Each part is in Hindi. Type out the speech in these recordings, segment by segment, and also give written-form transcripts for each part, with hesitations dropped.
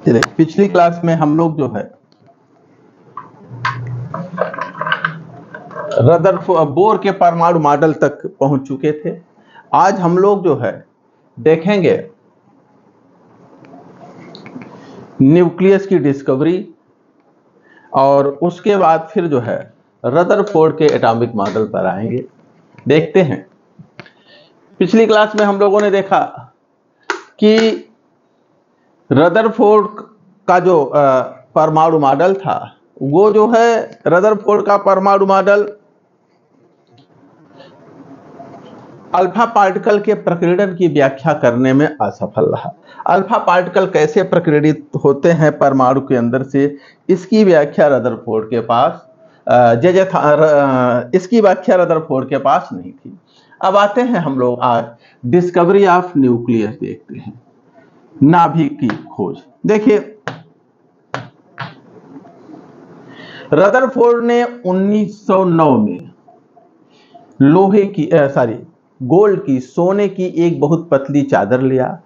चलिए, पिछली क्लास में हम लोग जो है रदरफोर्ड बोर के परमाणु मॉडल तक पहुंच चुके थे। आज हम लोग जो है देखेंगे न्यूक्लियस की डिस्कवरी और उसके बाद फिर जो है रदरफोर्ड के एटॉमिक मॉडल पर आएंगे। देखते हैं, पिछली क्लास में हम लोगों ने देखा कि रदरफोर्ड का जो परमाणु मॉडल था वो जो है रदरफोर्ड का परमाणु मॉडल अल्फा पार्टिकल के प्रकीर्णन की व्याख्या करने में असफल रहा। अल्फा पार्टिकल कैसे प्रकीर्णित होते हैं परमाणु के अंदर से, इसकी व्याख्या रदरफोर्ड के पास इसकी व्याख्या रदरफोर्ड के पास नहीं थी। अब आते हैं हम लोग आज डिस्कवरी ऑफ न्यूक्लियस देखते हैं, नाभिक की खोज। देखिए, रदरफोर्ड ने 1909 में लोहे की गोल्ड की सोने की एक बहुत पतली चादर लिया।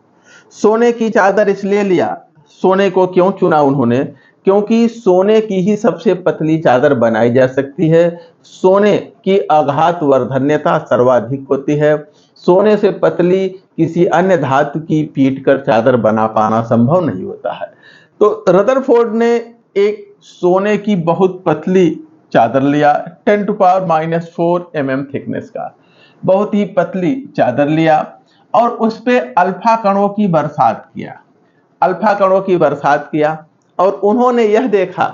सोने की चादर इसलिए लिया, सोने को क्यों चुना उन्होंने, क्योंकि सोने की ही सबसे पतली चादर बनाई जा सकती है। सोने की आघात वर्धन्यता सर्वाधिक होती है। सोने से पतली किसी अन्य धातु की पीट कर चादर बना पाना संभव नहीं होता है। तो रदरफोर्ड ने एक सोने की बहुत पतली चादर लिया, 10⁻⁴ mm थिकनेस का बहुत ही पतली चादर लिया और उस पे अल्फा कणों की बरसात किया और उन्होंने यह देखा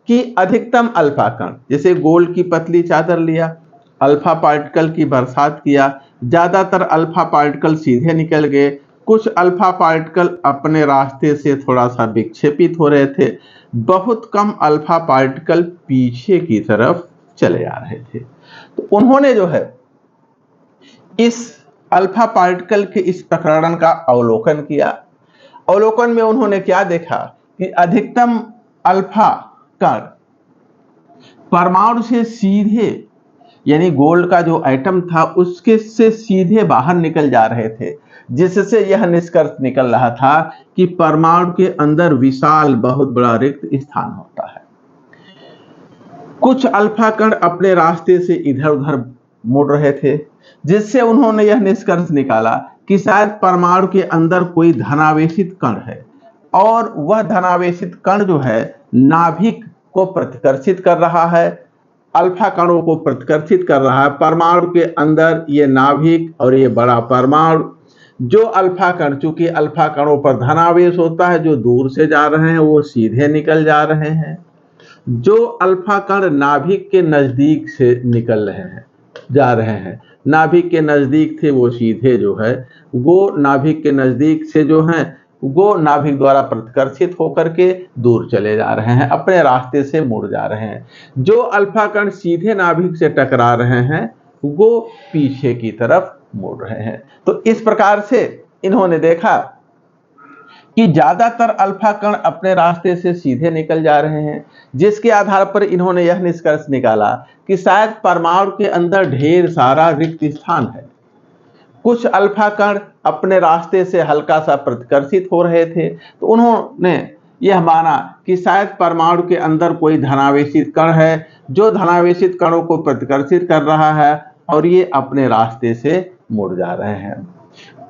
कि अधिकतम अल्फा कण, जैसे गोल्ड की पतली चादर लिया, अल्फा पार्टिकल की बरसात किया, ज्यादातर अल्फा पार्टिकल सीधे निकल गए, कुछ अल्फा पार्टिकल अपने रास्ते से थोड़ा सा विक्षेपित हो रहे थे, बहुत कम अल्फा पार्टिकल पीछे की तरफ चले आ रहे थे। तो उन्होंने जो है इस अल्फा पार्टिकल के इस प्रकरण का अवलोकन किया। अवलोकन में उन्होंने क्या देखा कि अधिकतम अल्फा कण परमाणु से सीधे, यानी गोल्ड का जो एटम था उसके से सीधे बाहर निकल जा रहे थे, जिससे यह निष्कर्ष निकल रहा था कि परमाणु के अंदर विशाल बहुत बड़ा रिक्त स्थान होता है। कुछ अल्फा कण अपने रास्ते से इधर उधर मुड़ रहे थे, जिससे उन्होंने यह निष्कर्ष निकाला कि शायद परमाणु के अंदर कोई धनावेशित कण है और वह धनावेशित कण जो है नाभिक को प्रतिकर्षित कर रहा है, अल्फा कणों को प्रतिकर्षित कर रहा है। परमाणु के अंदर ये नाभिक और ये बड़ा परमाणु, जो अल्फा कण, चूंकि अल्फा कणों पर धनावेश होता है, जो दूर से जा रहे हैं वो सीधे निकल जा रहे हैं, जो अल्फा कण नाभिक के नजदीक से निकल रहे हैं, जा रहे हैं, नाभिक के नजदीक थे, वो सीधे जो है वो नाभिक के नजदीक से जो है वो नाभिक द्वारा प्रतिकर्षित होकर के दूर चले जा रहे हैं, अपने रास्ते से मुड़ जा रहे हैं। जो अल्फा कण सीधे नाभिक से टकरा रहे हैं वो पीछे की तरफ मुड़ रहे हैं। तो इस प्रकार से इन्होंने देखा कि ज्यादातर अल्फा कण अपने रास्ते से सीधे निकल जा रहे हैं, जिसके आधार पर इन्होंने यह निष्कर्ष निकाला कि शायद परमाणु के अंदर ढेर सारा रिक्त स्थान है। कुछ अल्फा कण अपने रास्ते से हल्का सा प्रतिकर्षित हो रहे थे, तो उन्होंने यह माना कि शायद परमाणु के अंदर कोई धनावेशित कण है, जो धनावेशित कणों को प्रतिकर्षित कर रहा है और ये अपने रास्ते से मुड़ जा रहे हैं।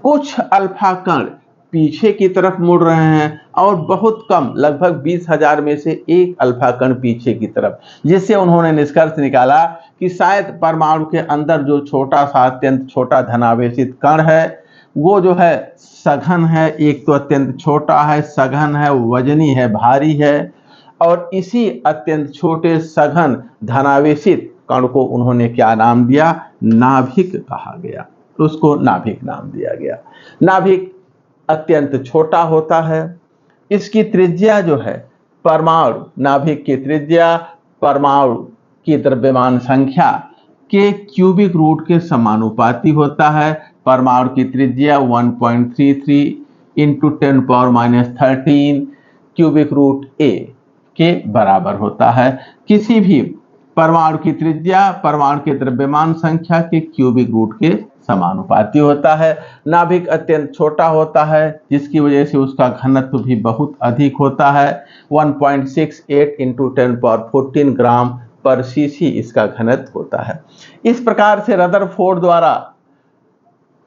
कुछ अल्फा कण पीछे की तरफ मुड़ रहे हैं और बहुत कम, लगभग 20,000 में से एक अल्फा कण पीछे की तरफ, जिससे उन्होंने निष्कर्ष निकाला कि शायद परमाणु के अंदर जो छोटा सा अत्यंत छोटा धनावेशित कण है वो जो है सघन है, एक तो अत्यंत छोटा है, सघन है, वजनी है, भारी है, और इसी अत्यंत छोटे सघन धनावेशित कण को उन्होंने क्या नाम दिया, नाभिक कहा गया। तो उसको नाभिक नाम दिया गया। नाभिक अत्यंत छोटा होता है, इसकी त्रिज्या जो है परमाणु, नाभिक की त्रिज्या परमाणु की द्रव्यमान संख्या के क्यूबिक रूट के समानुपाती होता है। परमाणु की त्रिज्या 1.33 × 10⁻13 क्यूबिक रूट ए के बराबर होता है। किसी भी परमाणु की त्रिज्या परमाणु के द्रव्यमान संख्या के क्यूबिक रूट के समानुपाती होता है। नाभिक अत्यंत छोटा होता है जिसकी वजह से उसका घनत्व भी बहुत अधिक होता है। 1.68 इंटू 10⁻14 ग्राम पर सीसी इसका घनत्व होता है। इस प्रकार से रदरफोर्ड द्वारा,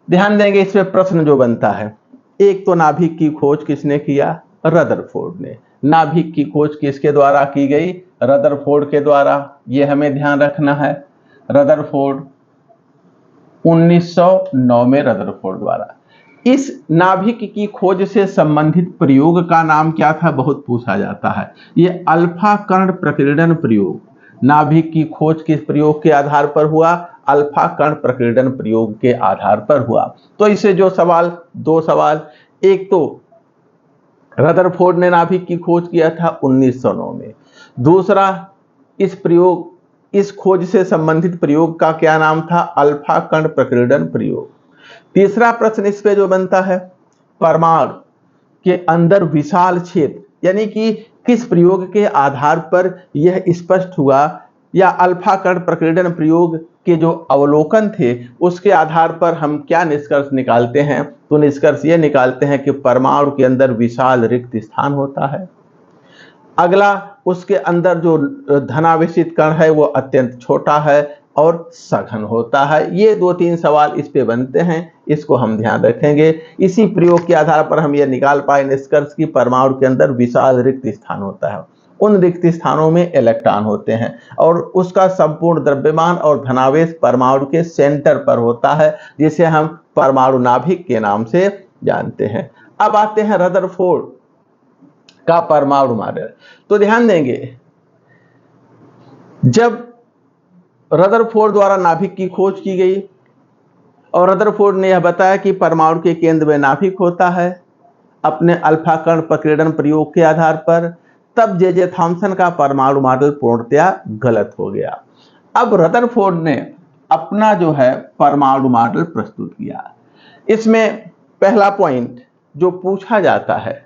ध्यान देंगे इसमें प्रश्न जो बनता है, एक तो नाभिक की खोज किसने किया? रदरफोर्ड ने। नाभिक की खोज किसके द्वारा की गई? रदरफोर्ड के द्वारा। यह हमें ध्यान रखना है। रदरफोर्ड 1909 में रदरफोर्ड द्वारा। इस नाभिक की खोज से संबंधित प्रयोग का नाम क्या था? बहुत पूछा जाता है। यह अल्फा कर्ण प्रकीर्णन प्रयोग। नाभिक की खोज किस प्रयोग के आधार पर हुआ? अल्फा कर्ण प्रकीर्णन प्रयोग के आधार पर हुआ। तो इससे जो सवाल, दो सवाल, एक तो रदरफोर्ड ने नाभिक की खोज किया था 1909 में। दूसरा, इस खोज से संबंधित प्रयोग का क्या नाम था? अल्फा कर्ण प्रकीर्णन प्रयोग। तीसरा प्रश्न इस पे जो बनता है, परमाणु के अंदर विशाल क्षेत्र, यानी कि किस प्रयोग के आधार पर यह स्पष्ट हुआ, या अल्फा कर्ण प्रकीर्णन प्रयोग के जो अवलोकन थे उसके आधार पर हम क्या निष्कर्ष निकालते हैं? तो निष्कर्ष ये निकालते हैं कि परमाणु के अंदर विशाल रिक्त स्थान होता है। अगला, उसके अंदर जो धनावेशित कण है वो अत्यंत छोटा है और सघन होता है। ये दो तीन सवाल इस पे बनते हैं, इसको हम ध्यान रखेंगे। इसी प्रयोग के आधार पर हम ये निकाल पाए निष्कर्ष कि परमाणु के अंदर विशाल रिक्त स्थान होता है। उन रिक्त स्थानों में इलेक्ट्रॉन होते हैं और उसका संपूर्ण द्रव्यमान और धनावेश परमाणु के सेंटर पर होता है, जिसे हम परमाणु नाभिक के नाम से जानते हैं। अब आते हैं रदरफोर्ड का परमाणु मॉडल। तो ध्यान देंगे, जब रदरफोर्ड द्वारा नाभिक की खोज की गई और रदरफोर्ड ने यह बताया कि परमाणु के केंद्र में नाभिक होता है अपने अल्फा कर्ण प्रकीर्णन प्रयोग के आधार पर, तब जे थॉमसन का परमाणु मॉडल पूर्णतया गलत हो गया। अब रदरफोर्ड ने अपना जो है परमाणु मॉडल प्रस्तुत किया। इसमें पहला पॉइंट जो पूछा जाता है,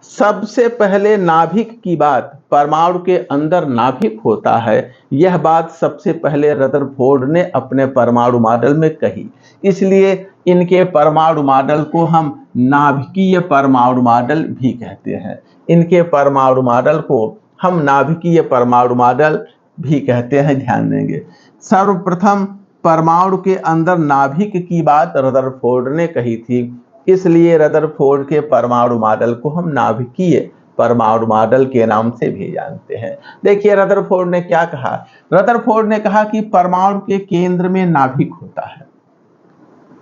सबसे पहले नाभिक की बात, परमाणु के अंदर नाभिक होता है, यह बात सबसे पहले रदरफोर्ड ने अपने परमाणु मॉडल में कही। इसलिए इनके परमाणु मॉडल को हम नाभिकीय परमाणु मॉडल भी कहते हैं। इनके परमाणु मॉडल को हम नाभिकीय परमाणु मॉडल भी कहते हैं। ध्यान देंगे, सर्वप्रथम परमाणु के अंदर नाभिक की बात रदरफोर्ड ने कही थी, इसलिए रदरफोर्ड के परमाणु मॉडल को हम नाभिकीय परमाणु मॉडल के नाम से भी जानते हैं। देखिए रदरफोर्ड ने क्या कहा। रदरफोर्ड ने कहा कि परमाणु के केंद्र में नाभिक होता है।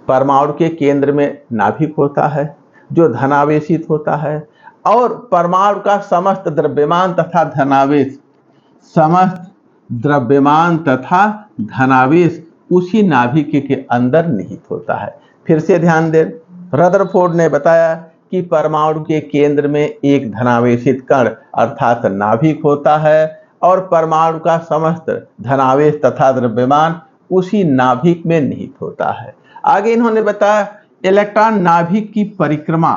परमाणु के केंद्र में नाभिक होता है जो धनावेशित होता है, और परमाणु का समस्त द्रव्यमान तथा धनावेश, समस्त द्रव्यमान तथा धनावेश उसी नाभिक के अंदर निहित होता है। फिर से ध्यान दें, रदरफोर्ड ने बताया कि परमाणु के केंद्र में एक धनावेशित कण अर्थात नाभिक होता है और परमाणु का समस्त धनावेश तथा द्रव्यमान उसी नाभिक में निहित होता है। आगे इन्होंने बताया इलेक्ट्रॉन नाभिक की परिक्रमा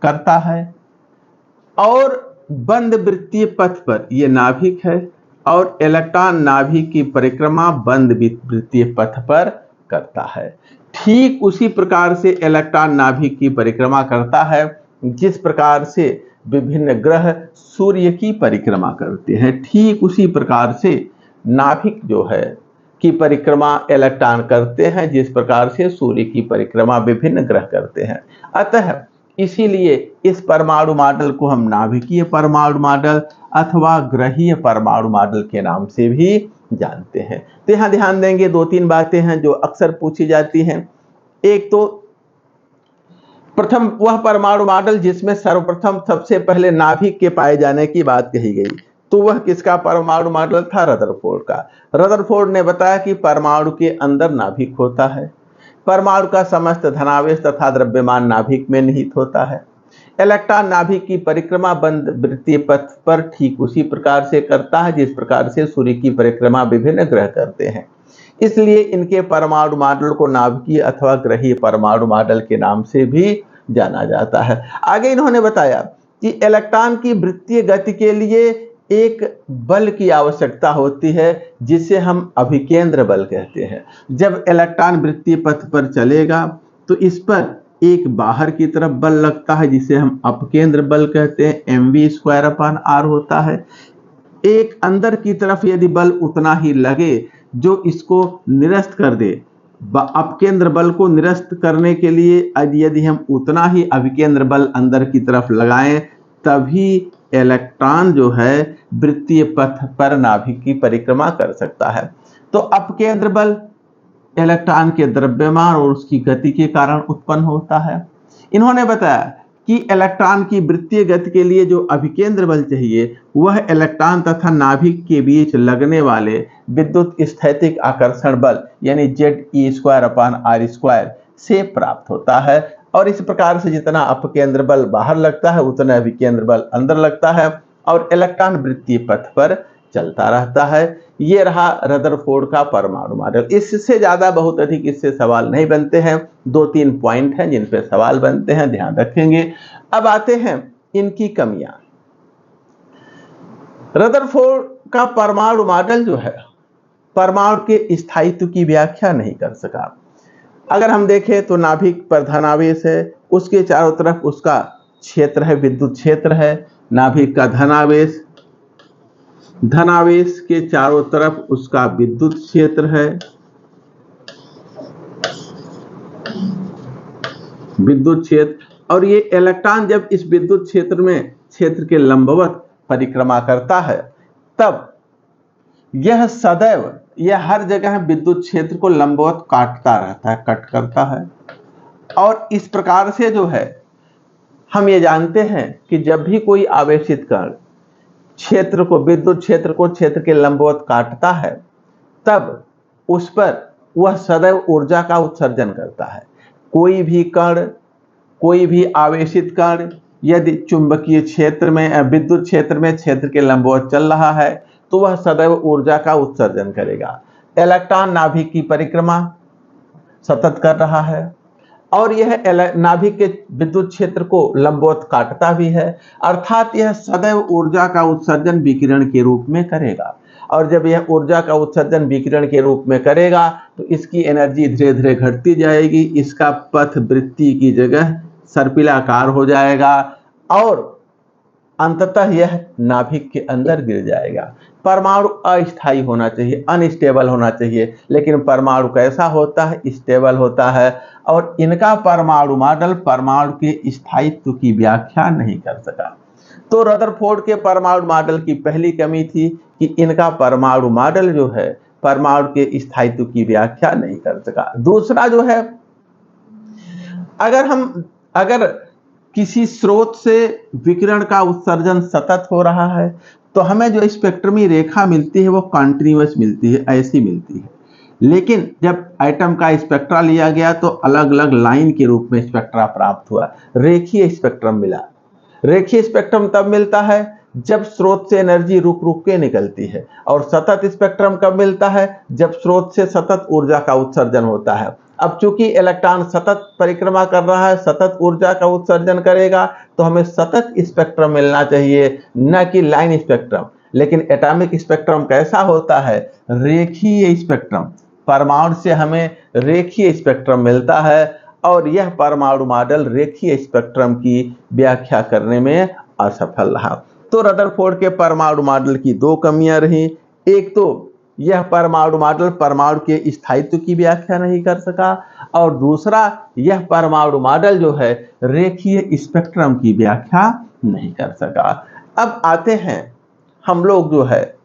करता है और बंद वृत्तीय पथ पर, यह नाभिक है और इलेक्ट्रॉन नाभिक की परिक्रमा बंद वृत्तीय पथ पर करता है। ठीक उसी प्रकार से इलेक्ट्रॉन नाभिक की परिक्रमा करता है जिस प्रकार से विभिन्न ग्रह सूर्य की परिक्रमा करते हैं। ठीक उसी प्रकार से नाभिक जो है की परिक्रमा इलेक्ट्रॉन करते हैं जिस प्रकार से सूर्य की परिक्रमा विभिन्न ग्रह करते हैं। अतः इसीलिए इस परमाणु मॉडल को हम नाभिकीय परमाणु मॉडल अथवा ग्रहीय परमाणु मॉडल के नाम से भी जानते हैं। तो यहां ध्यान देंगे, दो तीन बातें हैं जो अक्सर पूछी जाती हैं। एक तो प्रथम वह परमाणु मॉडल जिसमें सर्वप्रथम सबसे पहले नाभिक के पाए जाने की बात कही गई, तो वह किसका परमाणु मॉडल था? रदरफोर्ड का। रदरफोर्ड ने बताया कि परमाणु के अंदर नाभिक होता है, परमाणु का समस्त धनावेश तथा द्रव्यमान नाभिक में निहित होता है, इलेक्ट्रॉन नाभिक की परिक्रमा बंद वृत्तीय पथ पर ठीक उसी प्रकार से करता है जिस प्रकार से सूर्य की परिक्रमा विभिन्न ग्रह करते हैं। इसलिए इनके परमाणु मॉडल को नाभिकीय अथवा ग्रहीय परमाणु मॉडल के नाम से भी जाना जाता है। आगे इन्होंने बताया कि इलेक्ट्रॉन की वृत्तीय गति के लिए एक बल की आवश्यकता होती है जिसे हम अभिकेंद्र बल कहते हैं। जब इलेक्ट्रॉन वृत्तीय पथ पर चलेगा तो इस पर एक बाहर की तरफ बल लगता है जिसे हम अपकेंद्र बल कहते हैं, mv²/r होता है। एक अंदर की तरफ यदि बल उतना ही लगे जो इसको निरस्त कर दे, अपकेंद्र बल को निरस्त करने के लिए यदि हम उतना ही अभिकेंद्र बल अंदर की तरफ लगाएं, तभी इलेक्ट्रॉन जो है वृत्तीय पथ पर नाभिक की परिक्रमा कर सकता है। तो अपकेंद्र बल इलेक्ट्रॉन के द्रव्यमान और उसकी गति के कारण उत्पन्न होता है। इन्होंने बताया कि इलेक्ट्रॉन की वृत्तीय गति के लिए जो अभिकेंद्र बल चाहिए वह इलेक्ट्रॉन तथा नाभिक के बीच लगने वाले विद्युत स्थैतिक आकर्षण बल यानी Ze²/r² से प्राप्त होता है। और इस प्रकार से जितना अपकेंद्र बल बाहर लगता है उतना अभिकेंद्र बल अंदर लगता है और इलेक्ट्रॉन वृत्तीय पथ पर चलता रहता है। ये रहा रदरफोर्ड का परमाणु मॉडल। इससे ज्यादा बहुत अधिक इससे सवाल नहीं बनते हैं, 2-3 पॉइंट हैं जिन पे सवाल बनते हैं, ध्यान रखेंगे। अब आते हैं इनकी कमियां। रदरफोर्ड का परमाणु मॉडल जो है परमाणु के स्थायित्व की व्याख्या नहीं कर सका। अगर हम देखें तो नाभिक पर धनावेश है, उसके चारों तरफ उसका क्षेत्र है, विद्युत क्षेत्र है। नाभिक का धनावेश, धनावेश के चारों तरफ उसका विद्युत क्षेत्र है, विद्युत क्षेत्र। और ये इलेक्ट्रॉन जब इस विद्युत क्षेत्र में क्षेत्र के लंबवत परिक्रमा करता है तब यह सदैव, यह हर जगह विद्युत क्षेत्र को लंबवत काटता रहता है, कट करता है। और इस प्रकार से जो है हम ये जानते हैं कि जब भी कोई आवेशित कण क्षेत्र को, विद्युत क्षेत्र को क्षेत्र के लंबवत काटता है तब उस पर वह सदैव ऊर्जा का उत्सर्जन करता है। कोई भी कण, कोई भी आवेशित कण यदि चुंबकीय क्षेत्र में, विद्युत क्षेत्र में क्षेत्र के लंबवत चल रहा है तो वह सदैव ऊर्जा का उत्सर्जन करेगा। इलेक्ट्रॉन नाभिक की परिक्रमा सतत कर रहा है और यह नाभिक के विद्युत क्षेत्र को लंबवत काटता भी है, अर्थात यह सदैव ऊर्जा का उत्सर्जन विकिरण के रूप में करेगा। और जब यह ऊर्जा का उत्सर्जन विकिरण के रूप में करेगा तो इसकी एनर्जी धीरे धीरे घटती जाएगी, इसका पथ वृत्ति की जगह सर्पिलाकार हो जाएगा और अंततः यह नाभिक के अंदर गिर जाएगा। परमाणु अस्थायी होना चाहिए, अनस्टेबल होना चाहिए, लेकिन परमाणु कैसा होता है? स्टेबल होता है। और इनका परमाणु मॉडल परमाणु के स्थायित्व की व्याख्या नहीं कर सका। तो रदरफोर्ड के परमाणु मॉडल की पहली कमी थी कि इनका परमाणु मॉडल जो है परमाणु के स्थायित्व की व्याख्या नहीं कर सका। दूसरा जो है, अगर किसी स्रोत से विकिरण का उत्सर्जन सतत हो रहा है तो हमें जो स्पेक्ट्रमी रेखा मिलती है वो कंटिन्यूअस मिलती है, ऐसी मिलती है। लेकिन जब एटम का स्पेक्ट्रा लिया गया तो अलग अलग लाइन के रूप में स्पेक्ट्रा प्राप्त हुआ, रेखीय स्पेक्ट्रम मिला। रेखीय स्पेक्ट्रम तब मिलता है जब स्रोत से एनर्जी रुक रुक के निकलती है, और सतत स्पेक्ट्रम कब मिलता है? जब स्रोत से सतत ऊर्जा का उत्सर्जन होता है। अब चूंकि इलेक्ट्रॉन सतत परिक्रमा कर रहा है, सतत ऊर्जा का उत्सर्जन करेगा, तो हमें सतत स्पेक्ट्रम मिलना चाहिए, न कि लाइन स्पेक्ट्रम। लेकिन एटॉमिक स्पेक्ट्रम कैसा होता है? रेखीय स्पेक्ट्रम। परमाणु से हमें रेखीय स्पेक्ट्रम मिलता है और यह परमाणु मॉडल रेखीय स्पेक्ट्रम की व्याख्या करने में असफल रहा। तो रदरफोर्ड के परमाणु मॉडल की दो कमियां रही। एक तो यह परमाणु मॉडल परमाणु के स्थायित्व की व्याख्या नहीं कर सका, और दूसरा यह परमाणु मॉडल जो है रेखीय स्पेक्ट्रम की व्याख्या नहीं कर सका। अब आते हैं हम लोग जो है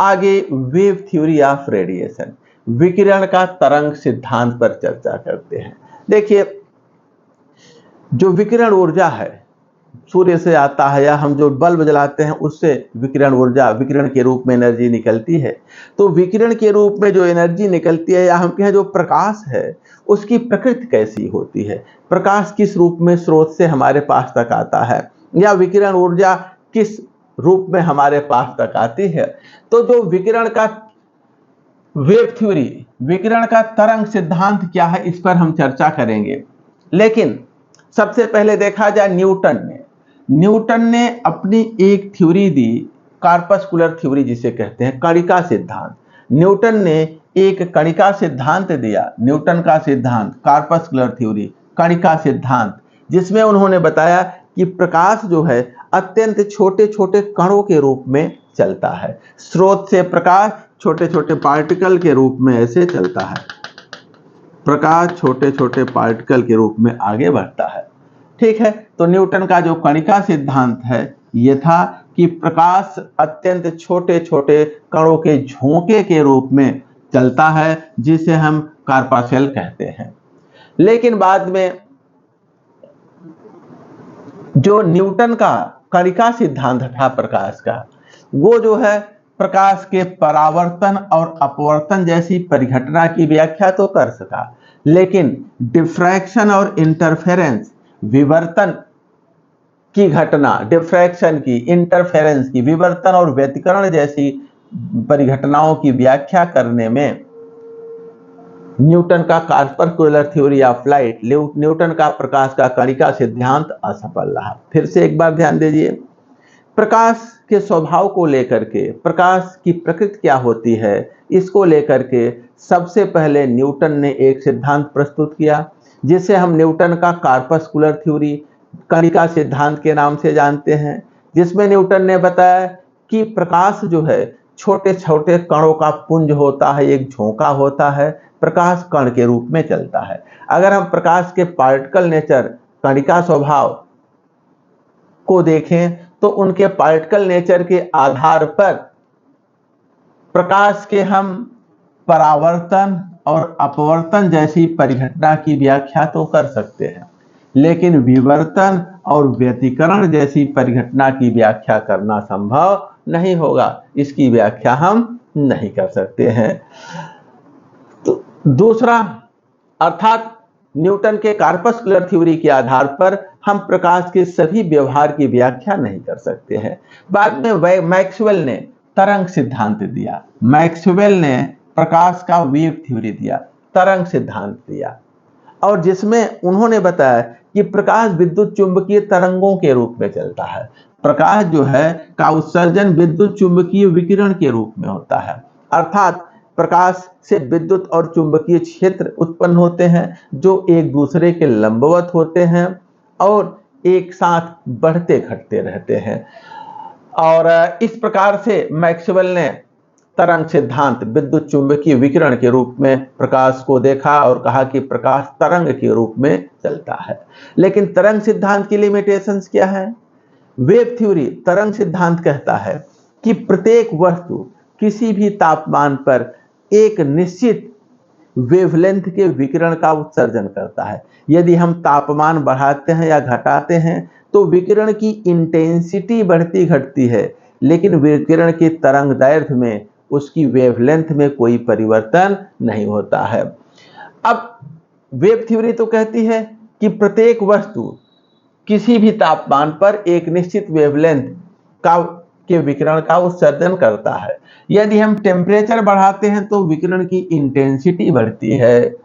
आगे वेव थ्योरी ऑफ रेडिएशन, विकिरण का तरंग सिद्धांत पर चर्चा करते हैं। देखिए, जो विकिरण ऊर्जा है सूर्य से आता है, या हम जो बल्ब जलाते हैं उससे विकिरण ऊर्जा, विकिरण के रूप में एनर्जी निकलती है। तो विकिरण के रूप में जो एनर्जी निकलती है, या हम कहें जो प्रकाश है, उसकी प्रकृति कैसी होती है? प्रकाश किस रूप में स्रोत से हमारे पास तक आता है, या विकिरण ऊर्जा किस रूप में हमारे पास तक आती है? तो जो विकिरण का वेव थ्योरी, विकिरण का तरंग सिद्धांत क्या है, इस पर हम चर्चा करेंगे। लेकिन सबसे पहले देखा जाए न्यूटन ने अपनी एक थ्योरी दी कार्पस्कुलर थ्योरी जिसे कहते हैं, कणिका सिद्धांत। न्यूटन ने एक कणिका सिद्धांत दिया, न्यूटन का सिद्धांत, कार्पस्कुलर थ्योरी, कणिका सिद्धांत, जिसमें उन्होंने बताया कि प्रकाश जो है अत्यंत छोटे छोटे कणों के रूप में चलता है। स्रोत से प्रकाश छोटे छोटे पार्टिकल के रूप में ऐसे चलता है, प्रकाश छोटे छोटे पार्टिकल के रूप में आगे बढ़ता है। ठीक है, तो न्यूटन का जो कणिका सिद्धांत है यह था कि प्रकाश अत्यंत छोटे छोटे कणों के झोंके के रूप में चलता है, जिसे हम कार्पासेल कहते हैं। लेकिन बाद में जो न्यूटन का कणिका सिद्धांत था प्रकाश का, वो जो है प्रकाश के परावर्तन और अपवर्तन जैसी परिघटना की व्याख्या तो कर सका, लेकिन डिफ्रैक्शन और इंटरफेरेंस, विवर्तन की घटना, डिफ्रैक्शन की, इंटरफेरेंस की, विवर्तन और व्यतिकरण जैसी परिघटनाओं की व्याख्या करने में न्यूटन का corpuscular theory of light, Newton का प्रकाश का कणिका सिद्धांत असफल रहा। फिर से एक बार ध्यान दीजिए, प्रकाश के स्वभाव को लेकर के, प्रकाश की प्रकृति क्या होती है, इसको लेकर के सबसे पहले न्यूटन ने एक सिद्धांत प्रस्तुत किया, जिसे हम न्यूटन का कार्पस्कुलर थ्योरी, कणिका सिद्धांत के नाम से जानते हैं, जिसमें न्यूटन ने बताया कि प्रकाश जो है छोटे छोटे कणों का पुंज होता है, एक झोंका होता है, प्रकाश कण के रूप में चलता है। अगर हम प्रकाश के पार्टिकल नेचर, कणिका स्वभाव को देखें तो उनके पार्टिकल नेचर के आधार पर प्रकाश के हम परावर्तन और अपवर्तन जैसी परिघटना की व्याख्या तो कर सकते हैं, लेकिन विवर्तन और व्यतिकरण जैसी परिघटना की व्याख्या करना संभव नहीं होगा। इसकी व्याख्या हम नहीं कर सकते हैं। तो दूसरा, अर्थात न्यूटन के कार्पस्कुलर थ्योरी के आधार पर हम प्रकाश के सभी व्यवहार की व्याख्या नहीं कर सकते हैं। बाद में मैक्सवेल ने तरंग सिद्धांत दिया, मैक्सवेल ने प्रकाश का वेव थ्योरी दिया, तरंग सिद्धांत दिया, और जिसमें उन्होंने बताया कि प्रकाश विद्युत चुंबकीय तरंगों के रूप में चलता है। प्रकाश जो है का उत्सर्जन विद्युत चुंबकीय विकिरण के रूप में होता है, अर्थात प्रकाश से विद्युत और चुंबकीय क्षेत्र उत्पन्न होते हैं जो एक दूसरे के लंबवत होते हैं और एक साथ बढ़ते घटते रहते हैं। और इस प्रकार से मैक्सवेल ने तरंग सिद्धांत, विद्युत चुंबकीय विकिरण के रूप में प्रकाश को देखा और कहा कि प्रकाश तरंग के रूप में चलता है। लेकिन तरंग सिद्धांत की लिमिटेशंस क्या है? वेव थ्योरी, तरंग सिद्धांत कहता है कि प्रत्येक वस्तु किसी भी तापमान पर एक निश्चित वेवलेंथ के विकिरण का उत्सर्जन करता है। यदि हम तापमान बढ़ाते हैं या घटाते हैं तो विकिरण की इंटेंसिटी बढ़ती घटती है, लेकिन विकिरण की तरंग दैर्घ्य में, उसकी वेवलेंथ में कोई परिवर्तन नहीं होता है। अब वेव थ्योरी तो कहती है कि प्रत्येक वस्तु किसी भी तापमान पर एक निश्चित वेवलेंथ के विकिरण का उत्सर्जन करता है। यदि हम टेम्परेचर बढ़ाते हैं तो विकिरण की इंटेंसिटी बढ़ती है,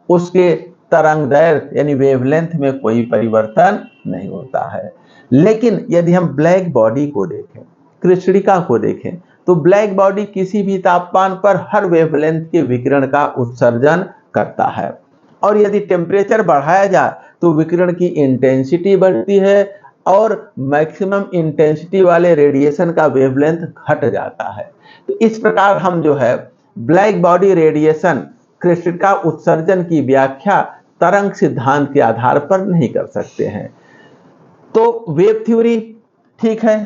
उसके तरंग दैर्घ्य यानी वेवलेंथ में कोई परिवर्तन नहीं होता है। लेकिन यदि हम ब्लैक बॉडी को देखें, कृष्णिका को देखें, तो ब्लैक बॉडी किसी भी तापमान पर हर वेवलेंथ के विकिरण का उत्सर्जन करता है, और यदि टेम्परेचर बढ़ाया जाए तो विकिरण की इंटेंसिटी बढ़ती है और मैक्सिमम इंटेंसिटी वाले रेडिएशन का वेवलेंथ घट जाता है। तो इस प्रकार हम जो है ब्लैक बॉडी रेडिएशन, कृष्णिका उत्सर्जन की व्याख्या तरंग सिद्धांत के आधार पर नहीं कर सकते हैं। तो वेव थ्योरी ठीक है,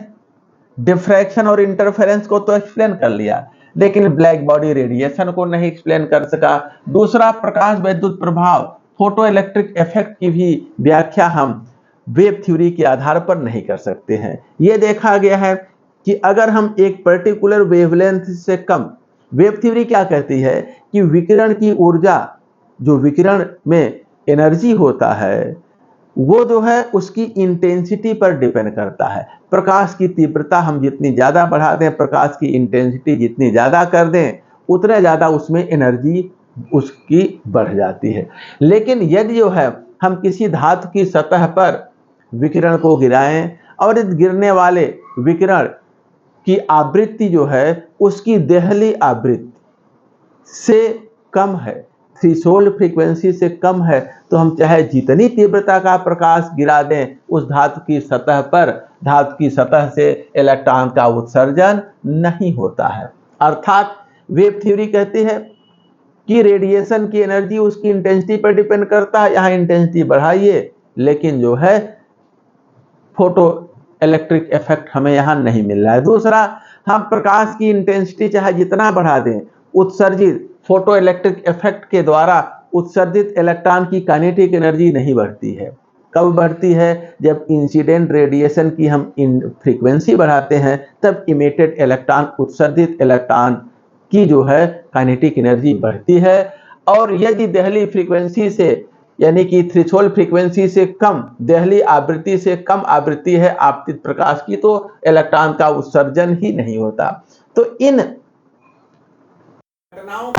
डिफ्रैक्शन और इंटरफेरेंस को तो एक्सप्लेन कर लिया, लेकिन ब्लैक बॉडी रेडिएशन को नहीं एक्सप्लेन कर सका। दूसरा, प्रकाश विद्युत प्रभाव, फोटो इलेक्ट्रिक इफेक्ट की भी व्याख्या हम वेव थ्योरी के आधार पर नहीं कर सकते हैं। यह देखा गया है कि अगर हम एक पर्टिकुलर वेवलेंथ से कम, वेव थ्योरी क्या कहती है कि विकिरण की ऊर्जा, जो विकिरण में एनर्जी होता है, वो जो है उसकी इंटेंसिटी पर डिपेंड करता है। प्रकाश की तीव्रता हम जितनी ज़्यादा बढ़ा दें, प्रकाश की इंटेंसिटी जितनी ज़्यादा कर दें, उतना ज़्यादा उसमें एनर्जी उसकी बढ़ जाती है। लेकिन यदि जो है हम किसी धातु की सतह पर विकिरण को गिराएं और इस गिरने वाले विकिरण की आवृत्ति जो है उसकी देहली आवृत्ति से कम है, थ्रेशोल्ड फ्रीक्वेंसी से कम है, तो हम चाहे जितनी तीव्रता का प्रकाश गिरा दें उस धातु की सतह पर, धातु की सतह से इलेक्ट्रॉन का उत्सर्जन नहीं होता है। अर्थात वेव थ्योरी कहती है कि रेडिएशन की एनर्जी उसकी इंटेंसिटी पर डिपेंड करता है, यहाँ इंटेंसिटी बढ़ाइए लेकिन जो है फोटो इलेक्ट्रिक इफेक्ट हमें यहाँ नहीं मिल रहा है। दूसरा, हम प्रकाश की इंटेंसिटी चाहे जितना बढ़ा दें, उत्सर्जित फोटो इलेक्ट्रिक इफेक्ट के द्वारा उत्सर्जित इलेक्ट्रॉन की काइनेटिक एनर्जी नहीं बढ़ती है। कब बढ़ती है? जब इंसिडेंट रेडिएशन की हम फ्रीक्वेंसी बढ़ाते हैं तब इमिटेड इलेक्ट्रॉन, उत्सर्जित इलेक्ट्रॉन की जो है काइनेटिक एनर्जी बढ़ती है। और यदि देहली फ्रीक्वेंसी से यानी कि थ्रेशोल्ड फ्रीक्वेंसी से कम, देहली आवृत्ति से कम आवृत्ति है आपतित प्रकाश की, तो इलेक्ट्रॉन का उत्सर्जन ही नहीं होता। तो इन घटनाओं